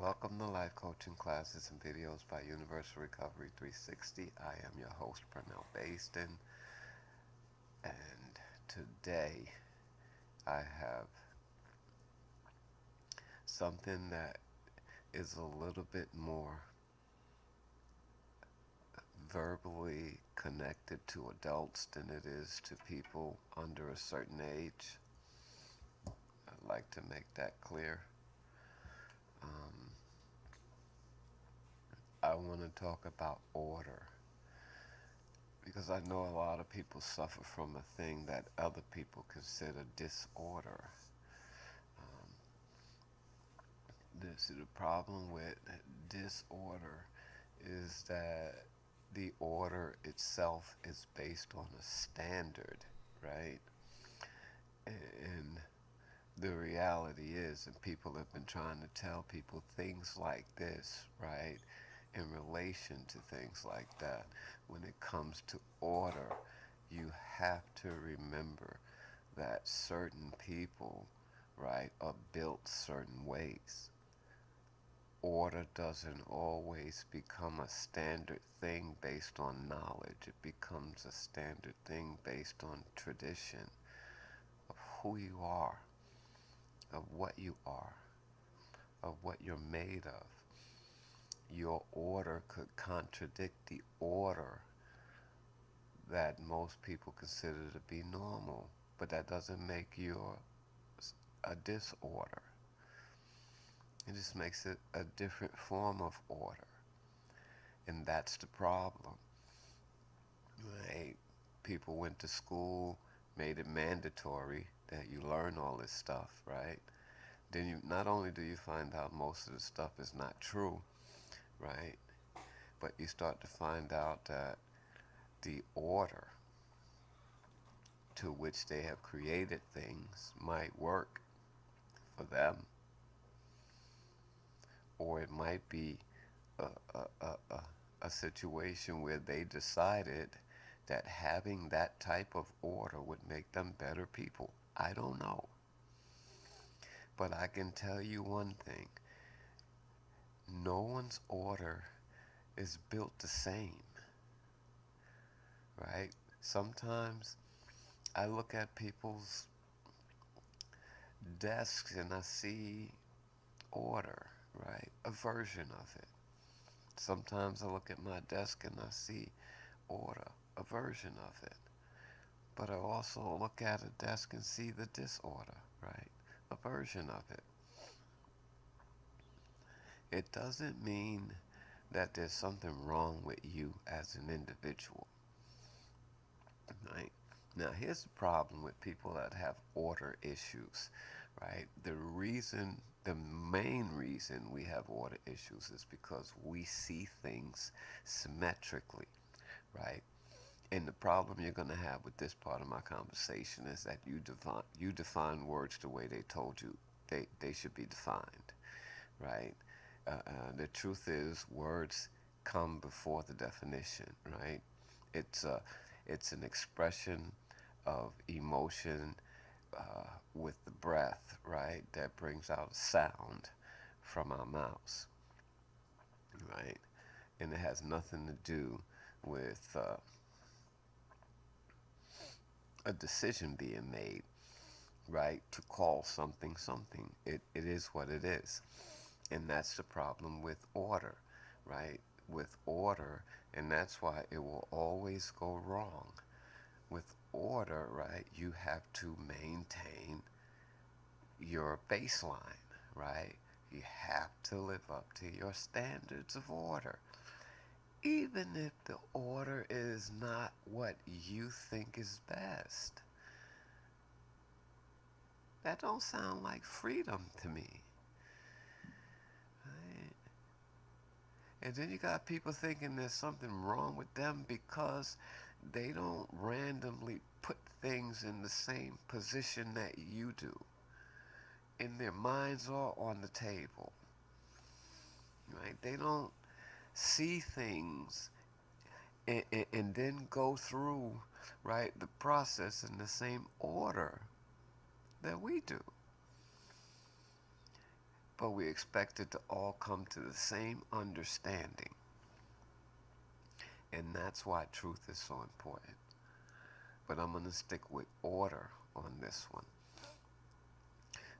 Welcome to Life Coaching Classes and Videos by Universal Recovery 360. I am your host, Pernell Baston, and today I have something that is a little bit more verbally connected to adults than it is to people under a certain age. I'd like to make that clear. Um, I want to talk about order because I know a lot of people suffer from a thing that other people consider disorder. Um, this the problem with disorder is that the order itself is based on a standard, right? And the reality is, and people have been trying to tell people things like this, right, in relation to things like that. When it comes to order, you have to remember that certain people, right, are built certain ways. Order doesn't always become a standard thing based on knowledge. It becomes a standard thing based on tradition of who you are, of what you are, of what you're made of. Your order could contradict the order that most people consider to be normal, but that doesn't make you a disorder. It just makes it a different form of order. And that's the problem. Right? People went to school, made it mandatory that you learn all this stuff, right? Then you not only do you find out most of the stuff is not true, right? But you start to find out that the order to which they have created things might work for them, or it might be a, a, a, a, a situation where they decided that having that type of order would make them better people. I don't know. But I can tell you one thing, no one's order is built the same, right? Sometimes I look at people's desks and I see order, right? A version of it. Sometimes I look at my desk and I see order, a version of it. But I also look at a desk and see the disorder, right? A version of it. It doesn't mean that there's something wrong with you as an individual, right? Now, here's the problem with people that have order issues, right? The main reason we have order issues is because we see things symmetrically, right? And the problem you're going to have with this part of my conversation is that you define words the way they told you they should be defined, right? The truth is, words come before the definition, right? It's a, it's an expression of emotion with the breath, right? That brings out a sound from our mouths, right? And it has nothing to do with a decision being made, right? To call something something. It is what it is. And that's the problem with order, right? With order, and that's why it will always go wrong. With order, right, you have to maintain your baseline, right? You have to live up to your standards of order. Even if the order is not what you think is best. That don't sound like freedom to me. Right? And then you got people thinking there's something wrong with them because they don't randomly put things in the same position that you do. And their minds are on the table. Right? They don't see things and then go through, right, the process in the same order that we do. but we expect it to all come to the same understanding. And that's why truth is so important. But I'm going to stick with order on this one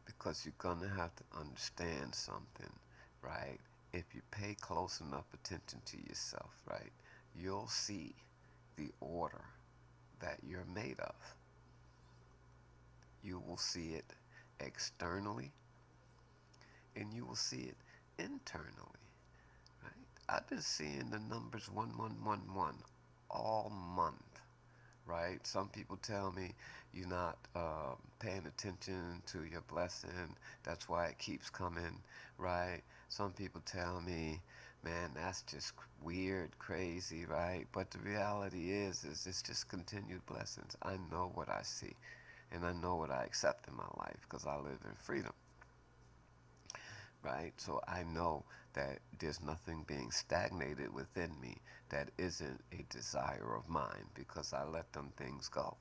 because you're going to have to understand something, right? If you pay close enough attention to yourself, right, you'll see the order that you're made of. You will see it externally and you will see it internally, right? I've been seeing the numbers 1111 all month, right? Some people tell me you're not paying attention to your blessing. That's why it keeps coming, right? Some people tell me, man, that's just weird, crazy, right? But the reality is it's just continued blessings. I know what I see, and I know what I accept in my life because I live in freedom, right? So I know that there's nothing being stagnated within me that isn't a desire of mine because I let them things go,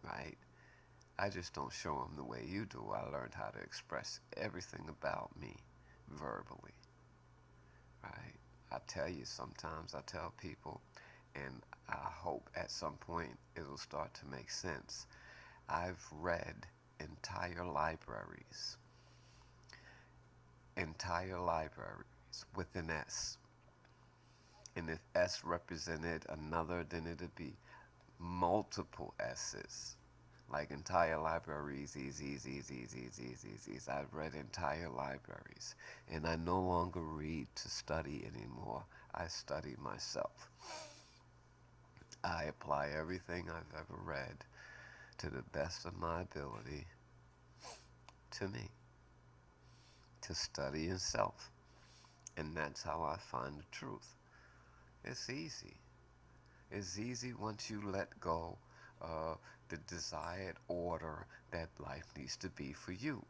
right? I just don't show them the way you do. I learned how to express everything about me verbally, right? I tell you sometimes, I tell people, and I hope at some point it'll start to make sense. I've read entire libraries with an S. And if S represented another, then it'd be multiple S's. Like entire libraries, I've read entire libraries. And I no longer read to study anymore. I study myself. I apply everything I've ever read to the best of my ability to me, to study in self. And that's how I find the truth. It's easy. It's easy once you let go of the desired order that life needs to be for you.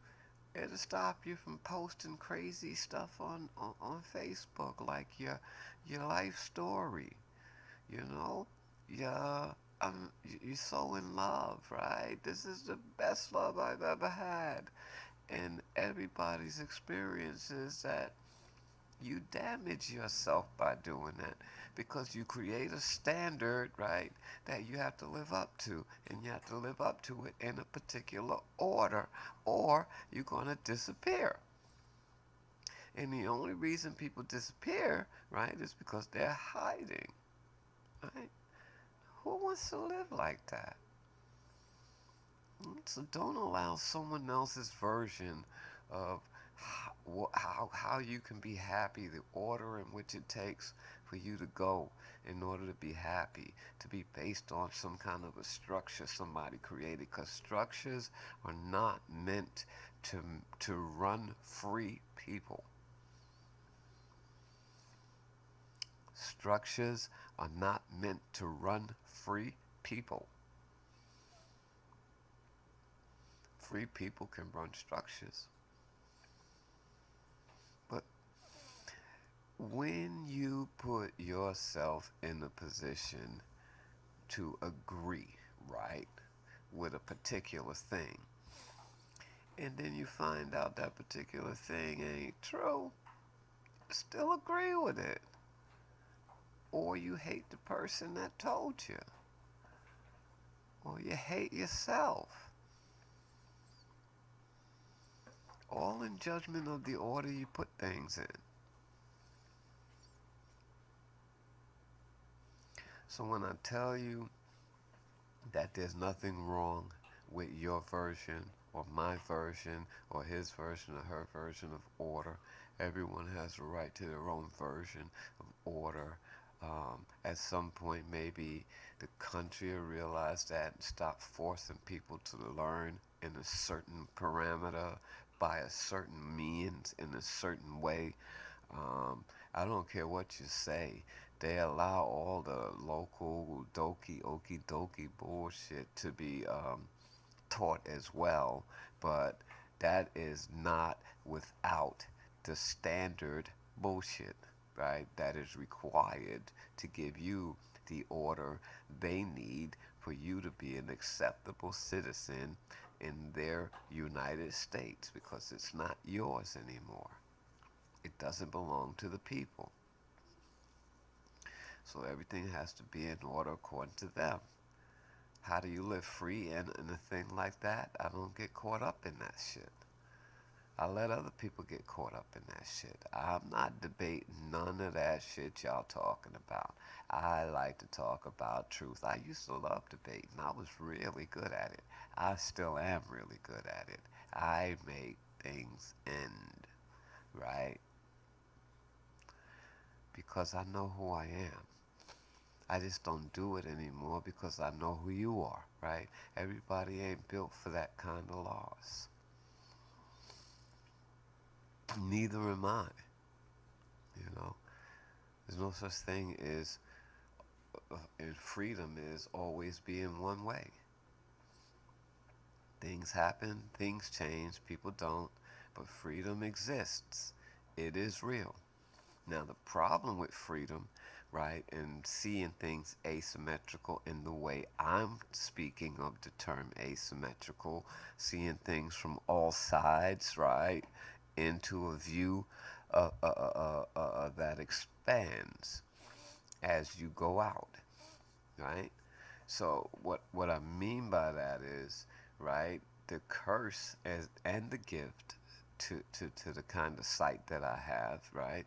It'll stop you from posting crazy stuff on Facebook, like your life story. You know, you're so in love, right? This is the best love I've ever had, and everybody's experience is that you damage yourself by doing that because you create a standard, right, that you have to live up to, and you have to live up to it in a particular order, or you're going to disappear. And the only reason people disappear, right, is because they're hiding, right? Who wants to live like that? So don't allow someone else's version of how you can be happy, the order in which it takes for you to go in order to be happy, to be based on some kind of a structure somebody created. Because structures are not meant to run free people. Structures are not meant to run free people. Free people can run structures. But when you put yourself in a position to agree, right, with a particular thing, and then you find out that particular thing ain't true, still agree with it. Or you hate the person that told you. Or you hate yourself. All in judgment of the order you put things in. So when I tell you that there's nothing wrong with your version or my version or his version or her version of order, everyone has a right to their own version of order. At some point, maybe the country will realize that and stop forcing people to learn in a certain parameter by a certain means in a certain way. I don't care what you say. They allow all the local doki okie dokie bullshit to be taught as well, but that is not without the standard bullshit, right? That is required to give you the order they need for you to be an acceptable citizen in their United States because it's not yours anymore. It doesn't belong to the people. So everything has to be in order according to them. How do you live free in a thing like that? I don't get caught up in that shit. I let other people get caught up in that shit. I'm not debating none of that shit y'all talking about. I like to talk about truth. I used to love debating. I was really good at it. I still am really good at it. I make things end, right? Because I know who I am. I just don't do it anymore because I know who you are, right? Everybody ain't built for that kind of loss. Neither am I, you know. There's no such thing as, and freedom is always being one way. Things happen, things change, people don't, but freedom exists. It is real. Now, the problem with freedom, right, and seeing things asymmetrical in the way I'm speaking of the term asymmetrical, seeing things from all sides, right, into a view that expands as you go out, right? So what I mean by that is, right, the curse and the gift to the kind of sight that I have, right,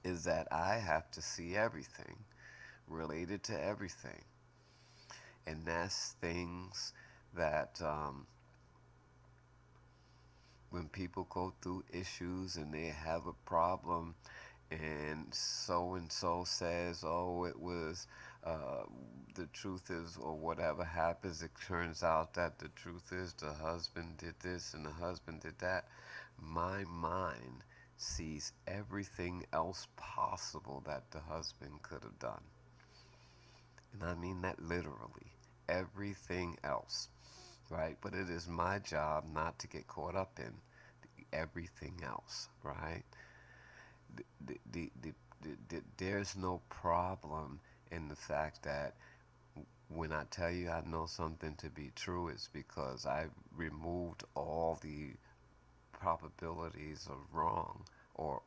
is that I have to see everything related to everything. And that's things that when people go through issues and they have a problem, and so says, oh, it was, uh, the truth is, or whatever happens, it turns out that the truth is the husband did this and the husband did that. My mind sees everything else possible that the husband could have done. And I mean that literally. Everything else, right? But it is my job not to get caught up in everything else, right? There's no problem in the fact that when I tell you I know something to be true, it's because I've removed all the probabilities of wrong or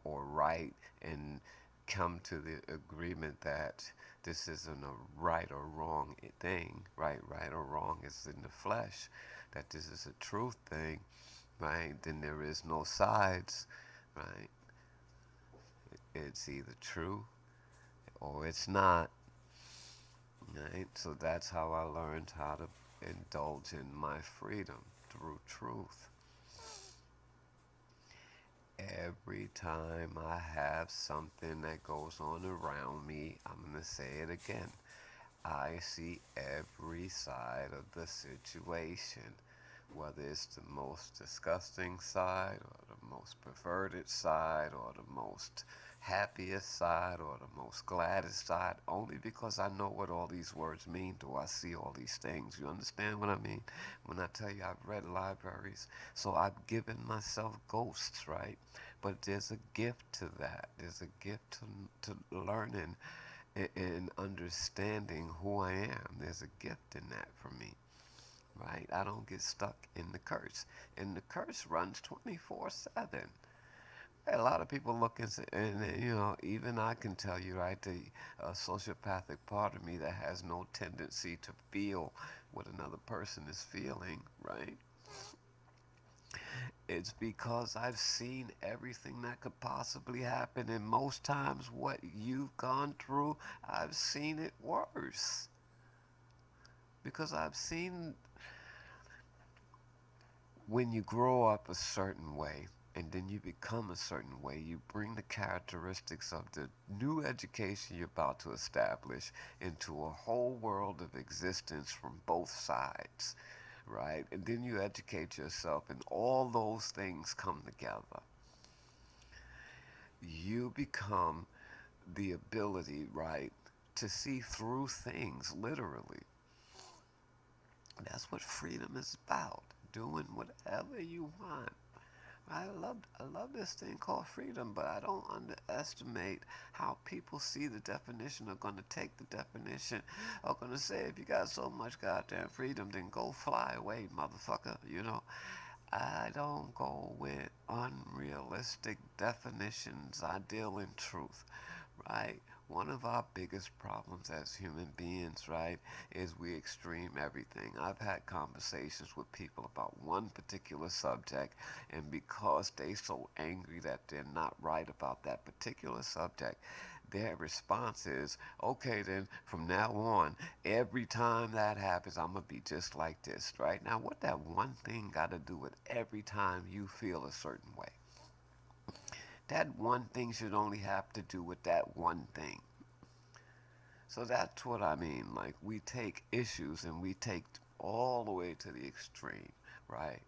right and come to the agreement that this isn't a right or wrong thing, right or wrong is in the flesh, that this is a truth thing, right? Then there is no sides, right? It's either true or it's not, right? So that's how I learned how to indulge in my freedom through truth. Every time I have something that goes on around me, I'm going to say it again. I see every side of the situation, whether it's the most disgusting side or the most perverted side or the most happiest side or the most gladdest side, only because I know what all these words mean do I see all these things. You understand what I mean? When I tell you I've read libraries, so I've given myself ghosts, right? But there's a gift to that. There's a gift to learning and understanding who I am. There's a gift in that for me, right? I don't get stuck in the curse. And the curse runs 24/7. A lot of people look and you know, even I can tell you, right, the sociopathic part of me that has no tendency to feel what another person is feeling, right? It's because I've seen everything that could possibly happen, and most times what you've gone through, I've seen it worse. Because I've seen when you grow up a certain way and then you become a certain way, you bring the characteristics of the new education you're about to establish into a whole world of existence from both sides, right? And then you educate yourself, and all those things come together. You become the ability, right, to see through things, literally. That's what freedom is about. Doing whatever you want, I love this thing called freedom, but I don't underestimate how people see the definition, are going to take the definition, are going to say, if you got so much goddamn freedom, then go fly away, motherfucker. I don't go with unrealistic definitions. I deal in truth, right? One of our biggest problems as human beings, right, is we extreme everything. I've had conversations with people about one particular subject, and because they so angry that they're not right about that particular subject, their response is, okay, then from now on, every time that happens, I'm going to be just like this, right? Now, what that one thing got to do with every time you feel a certain way? That one thing should only have to do with that one thing. So that's what I mean. Like, we take issues and we take all the way to the extreme, right?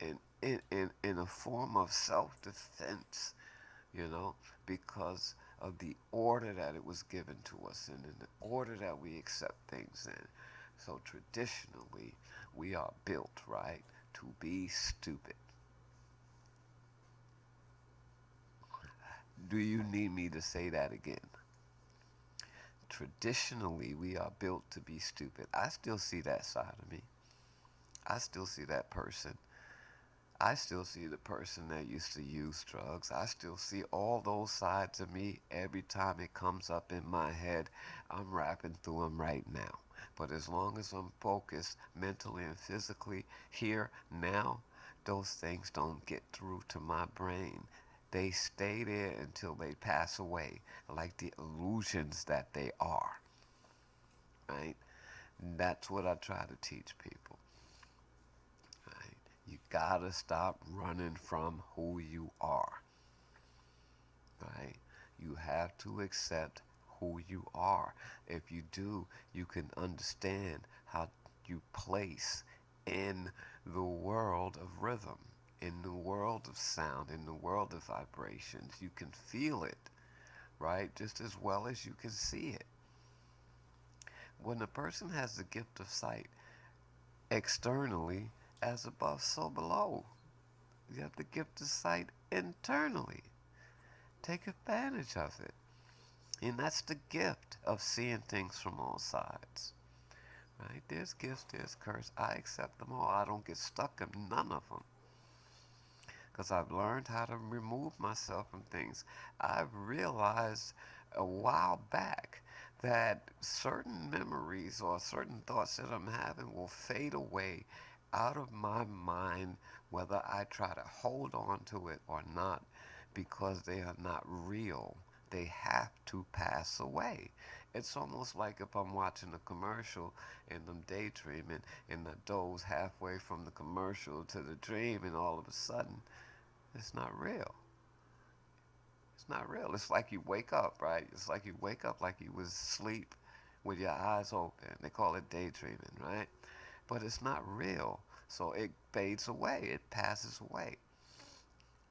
And in a form of self defense, you know, because of the order that it was given to us and in the order that we accept things in. So traditionally, we are built, right, to be stupid. Do you need me to say that again? Traditionally, we are built to be stupid. I still see that side of me. I still see that person. I still see the person that used to use drugs. I still see all those sides of me every time it comes up in my head. I'm rapping through them right now. But as long as I'm focused mentally and physically here now, those things don't get through to my brain. They stay there until they pass away, like the illusions that they are, right? And that's what I try to teach people, right? You gotta stop running from who you are, right? You have to accept who you are. If you do, you can understand how you place in the world of rhythm, in the world of sound, in the world of vibrations. You can feel it, right? Just as well as you can see it. When a person has the gift of sight, externally, as above, so below. You have the gift of sight internally. Take advantage of it. And that's the gift of seeing things from all sides. Right? There's gifts, there's curse. I accept them all. I don't get stuck in none of them. Because I've learned how to remove myself from things. I've realized a while back that certain memories or certain thoughts that I'm having will fade away out of my mind, whether I try to hold on to it or not, because they are not real. They have to pass away. It's almost like if I'm watching a commercial and I'm daydreaming and I doze halfway from the commercial to the dream, and all of a sudden, it's not real. It's not real. It's like you wake up, right? It's like you wake up like you was asleep with your eyes open. They call it daydreaming, right? But it's not real. So it fades away. It passes away.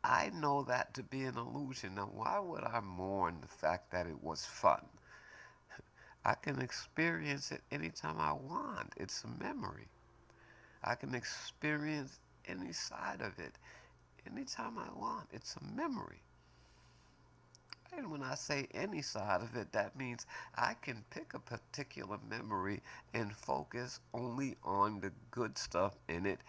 I know that to be an illusion. Now, why would I mourn the fact that it was fun? I can experience it anytime I want. It's a memory. I can experience any side of it anytime I want. It's a memory. And when I say any side of it, that means I can pick a particular memory and focus only on the good stuff in it,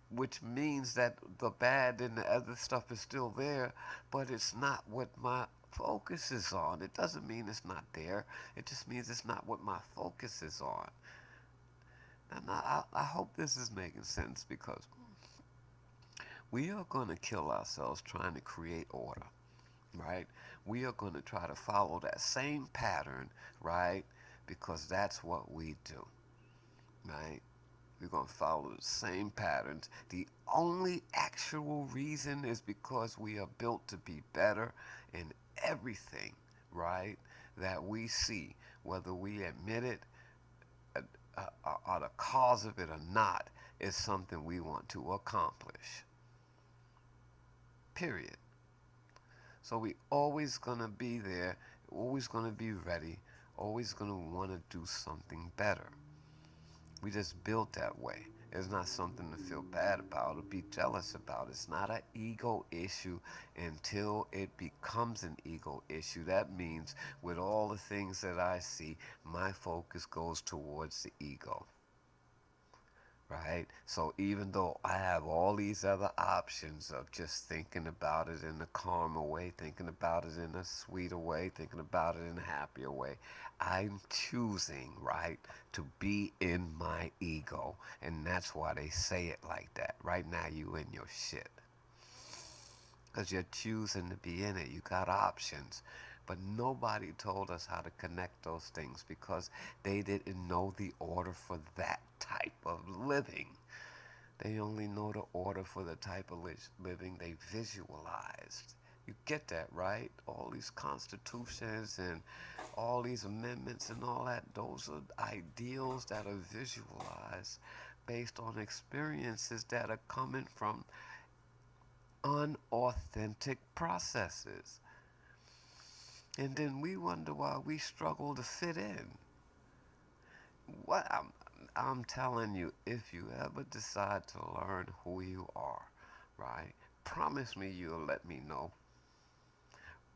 which means that the bad and the other stuff is still there, but it's not what my focus is on. It doesn't mean it's not there, it just means it's not what my focus is on. And I hope this is making sense, because we are going to kill ourselves trying to create order, right? We are going to try to follow that same pattern, right? Because that's what we do, right? We're going to follow the same patterns. The only actual reason is because we are built to be better in everything, right? That we see, whether we admit it or the cause of it or not, is something we want to accomplish. Period. So we always gonna be there, always gonna be ready, always gonna want to do something better. We just built that way. It's not something to feel bad about or be jealous about. It's not an ego issue until it becomes an ego issue. That means with all the things that I see, my focus goes towards the ego. Right? So even though I have all these other options of just thinking about it in a calmer way, thinking about it in a sweeter way, thinking about it in a happier way, I'm choosing, right, to be in my ego. And that's why they say it like that. Right now, you in your shit. Because you're choosing to be in it. You got options. But nobody told us how to connect those things because they didn't know the order for that type of living. They only know the order for the type of living they visualized. You get that, right? All these constitutions and all these amendments and all that, those are ideals that are visualized based on experiences that are coming from unauthentic processes. And then we wonder why we struggle to fit in. What I'm telling you, if you ever decide to learn who you are, right? Promise me you'll let me know.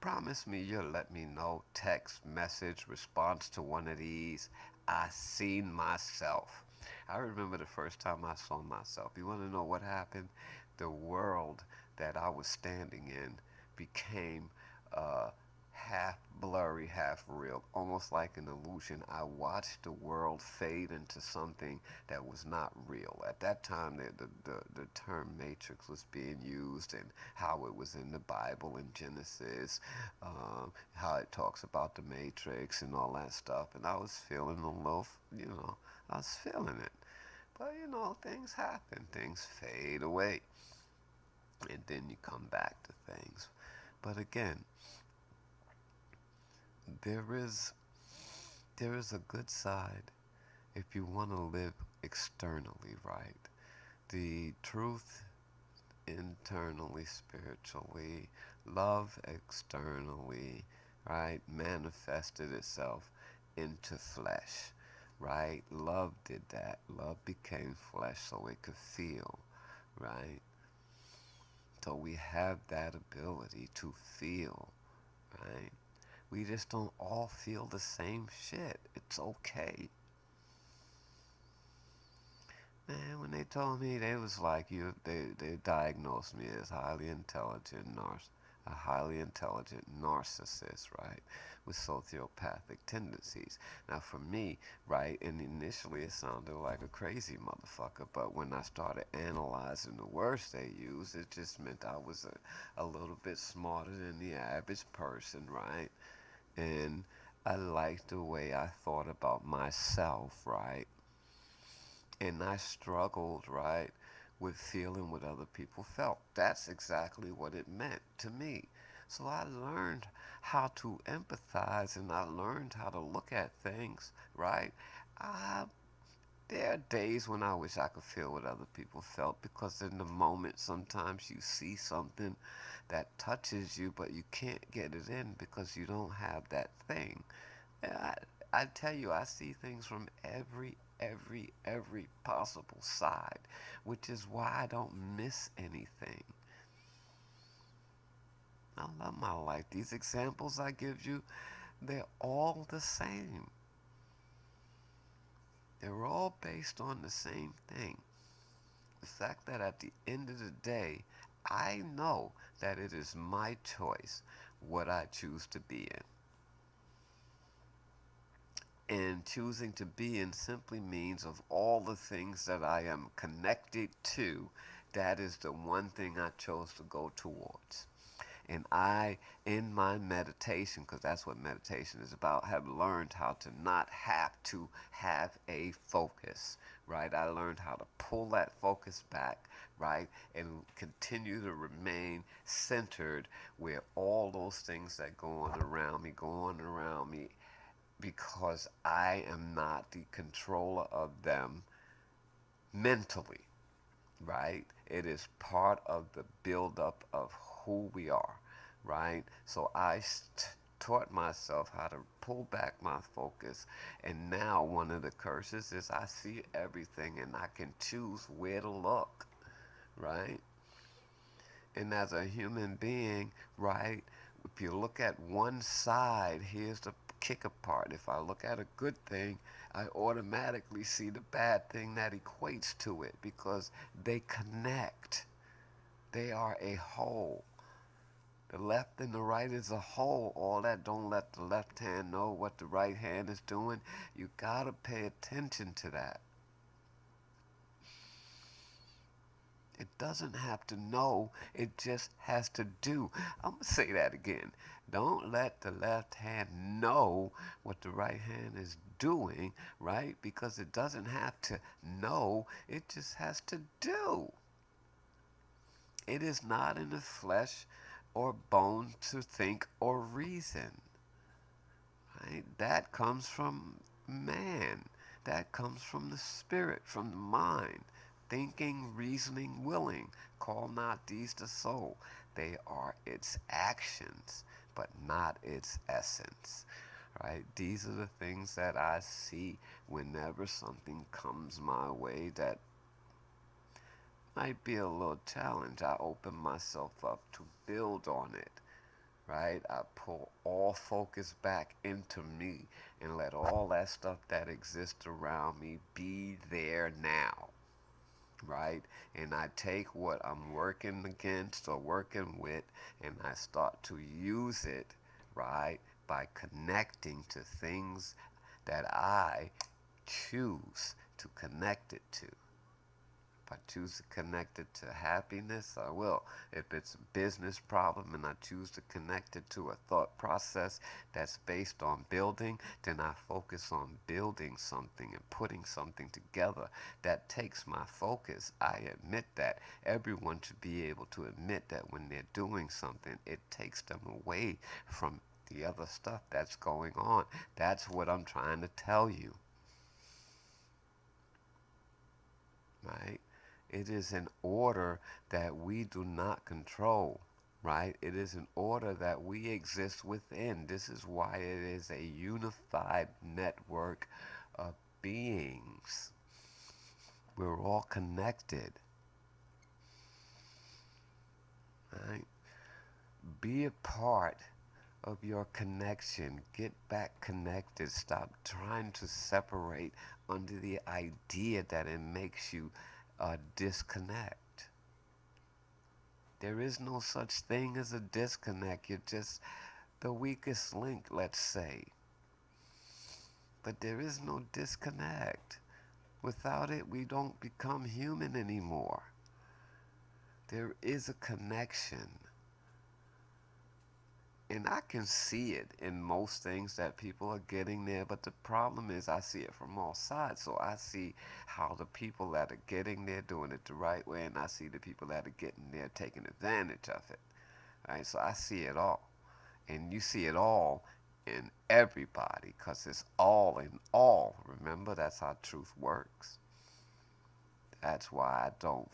Promise me you'll let me know. Text, message, response to one of these. I seen myself. I remember the first time I saw myself. You want to know what happened? The world that I was standing in became uh, half blurry, half real, almost like an illusion. I watched the world fade into something that was not real. At that time, the term matrix was being used, and how it was in the Bible in Genesis, how it talks about the matrix and all that stuff. And I was feeling a little, I was feeling it. But, things happen, things fade away, and then you come back to things. But again, there is there is a good side if you want to live externally, right? The truth internally, spiritually, love externally, right? Manifested itself into flesh, right? Love did that. Love became flesh so it could feel, right? So we have that ability to feel, right? We just don't all feel the same shit. It's okay. Man, when they told me they was like they diagnosed me as a highly intelligent narcissist, right, with sociopathic tendencies. Now, for me, right, and initially it sounded like a crazy motherfucker, but when I started analyzing the words they used, it just meant I was a little bit smarter than the average person, right, and I liked the way I thought about myself, right? And I struggled, right, with feeling what other people felt. That's exactly what it meant to me. So I learned how to empathize and I learned how to look at things, right? Uh, there are days when I wish I could feel what other people felt because in the moment sometimes you see something that touches you but you can't get it in because you don't have that thing. I, I tell you, I see things from every possible side, which is why I don't miss anything. I love my life. These examples I give you, they're all the same. They're all based on the same thing. The fact that at the end of the day, I know that it is my choice what I choose to be in. And choosing to be in simply means of all the things that I am connected to, that is the one thing I chose to go towards. And I, in my meditation, because that's what meditation is about, have learned how to not have to have a focus, right? I learned how to pull that focus back, right? And continue to remain centered where all those things that go on around me, because I am not the controller of them mentally, right? It is part of the buildup of who we are, right? So I taught myself how to pull back my focus. And now one of the curses is I see everything and I can choose where to look, right? And as a human being, right, if you look at one side, here's the kicker part. If I look at a good thing, I automatically see the bad thing that equates to it because they connect. They are a whole. The left and the right is a whole. All that don't let the left hand know what the right hand is doing. You gotta pay attention to that. It doesn't have to know, it just has to do. I'm going to say that again. Don't let the left hand know what the right hand is doing, right? Because it doesn't have to know, it just has to do. It is not in the flesh or bone to think or reason. Right? That comes from man. That comes from the spirit, from the mind. Thinking, reasoning, willing. Call not these the soul. They are its actions, but not its essence. Right? These are the things that I see whenever something comes my way that might be a little challenge. I open myself up to build on it, right? I pull all focus back into me and let all that stuff that exists around me be there now, right? And I take what I'm working against or working with and I start to use it, right? By connecting to things that I choose to connect it to. If I choose to connect it to happiness, I will. If it's a business problem and I choose to connect it to a thought process that's based on building, then I focus on building something and putting something together. That takes my focus. I admit that. Everyone should be able to admit that when they're doing something, it takes them away from the other stuff that's going on. That's what I'm trying to tell you, right? It is an order that we do not control, right? It is an order that we exist within. This is why it is a unified network of beings. We're all connected, right? Be a part of your connection. Get back connected. Stop trying to separate under the idea that it makes you disconnect. There is no such thing as a disconnect. You're just the weakest link, let's say. But there is no disconnect. Without it, we don't become human anymore. There is a connection. And I can see it in most things that people are getting there, but the problem is I see it from all sides. So I see how the people that are getting there doing it the right way, and I see the people that are getting there taking advantage of it. Right? So I see it all. And you see it all in everybody because it's all in all. Remember, that's how truth works. That's why I don't,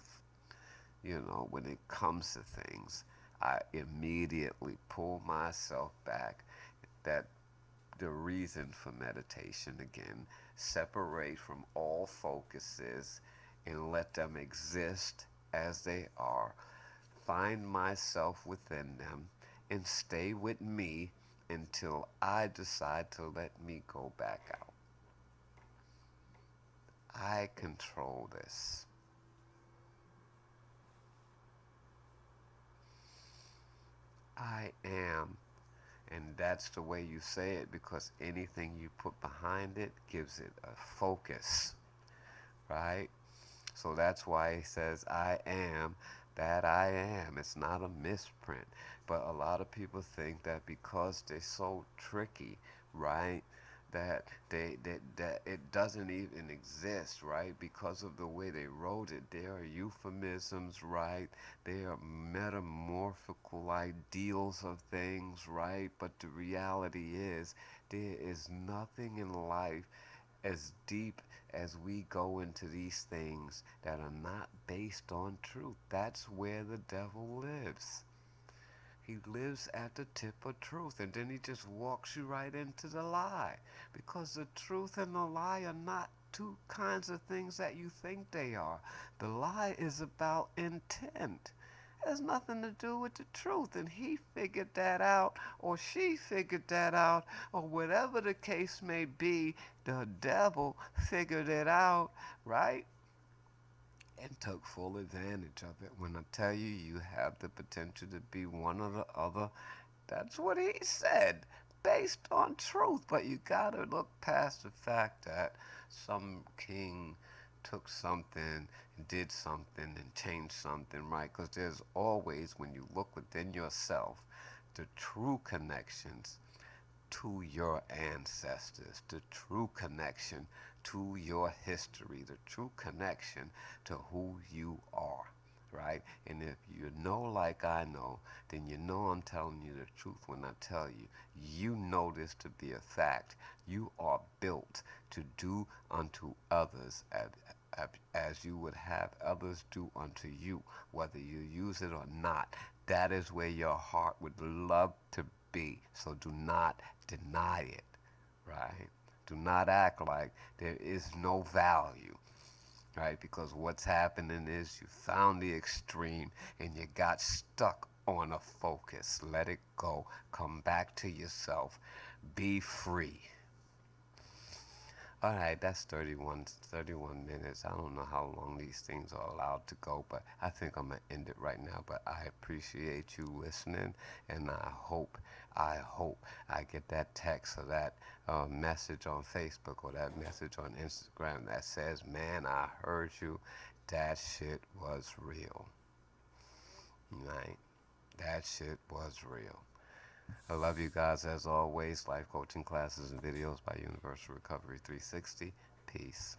when it comes to things, I immediately pull myself back. That the reason for meditation again, separate from all focuses and let them exist as they are. Find myself within them and stay with me until I decide to let me go back out. I control this. I am. And that's the way you say it because anything you put behind it gives it a focus, right? So that's why he says, I am that I am. It's not a misprint. But a lot of people think that because they're so tricky, right? That it doesn't even exist, right? Because of the way they wrote it. There are euphemisms, right? There are metamorphical ideals of things, right? But the reality is there is nothing in life as deep as we go into these things that are not based on truth. That's where the devil lives. He lives at the tip of truth, and then he just walks you right into the lie. Because the truth and the lie are not two kinds of things that you think they are. The lie is about intent. It has nothing to do with the truth, and he figured that out, or she figured that out, or whatever the case may be. The devil figured it out, right? And took full advantage of it. When I tell you, you have the potential to be one or the other, that's what he said, based on truth. But you gotta look past the fact that some king took something and did something and changed something, right? Because there's always, when you look within yourself, the true connections to your ancestors, the true connection to your history, the true connection to who you are, right? And if you know like I know, then you know I'm telling you the truth when I tell you, you know this to be a fact. You are built to do unto others as you would have others do unto you, whether you use it or not. That is where your heart would love to be. So do not deny it, right? Do not act like there is no value, right? Because what's happening is you found the extreme and you got stuck on a focus. Let it go. Come back to yourself. Be free. All right, that's 31 minutes. I don't know how long these things are allowed to go, but I think I'm going to end it right now. But I appreciate you listening, and I hope I get that text or that message on Facebook or that message on Instagram that says, man, I heard you. That shit was real. Right? That shit was real. I love you guys as always. Life coaching classes and videos by Universal Recovery 360. Peace.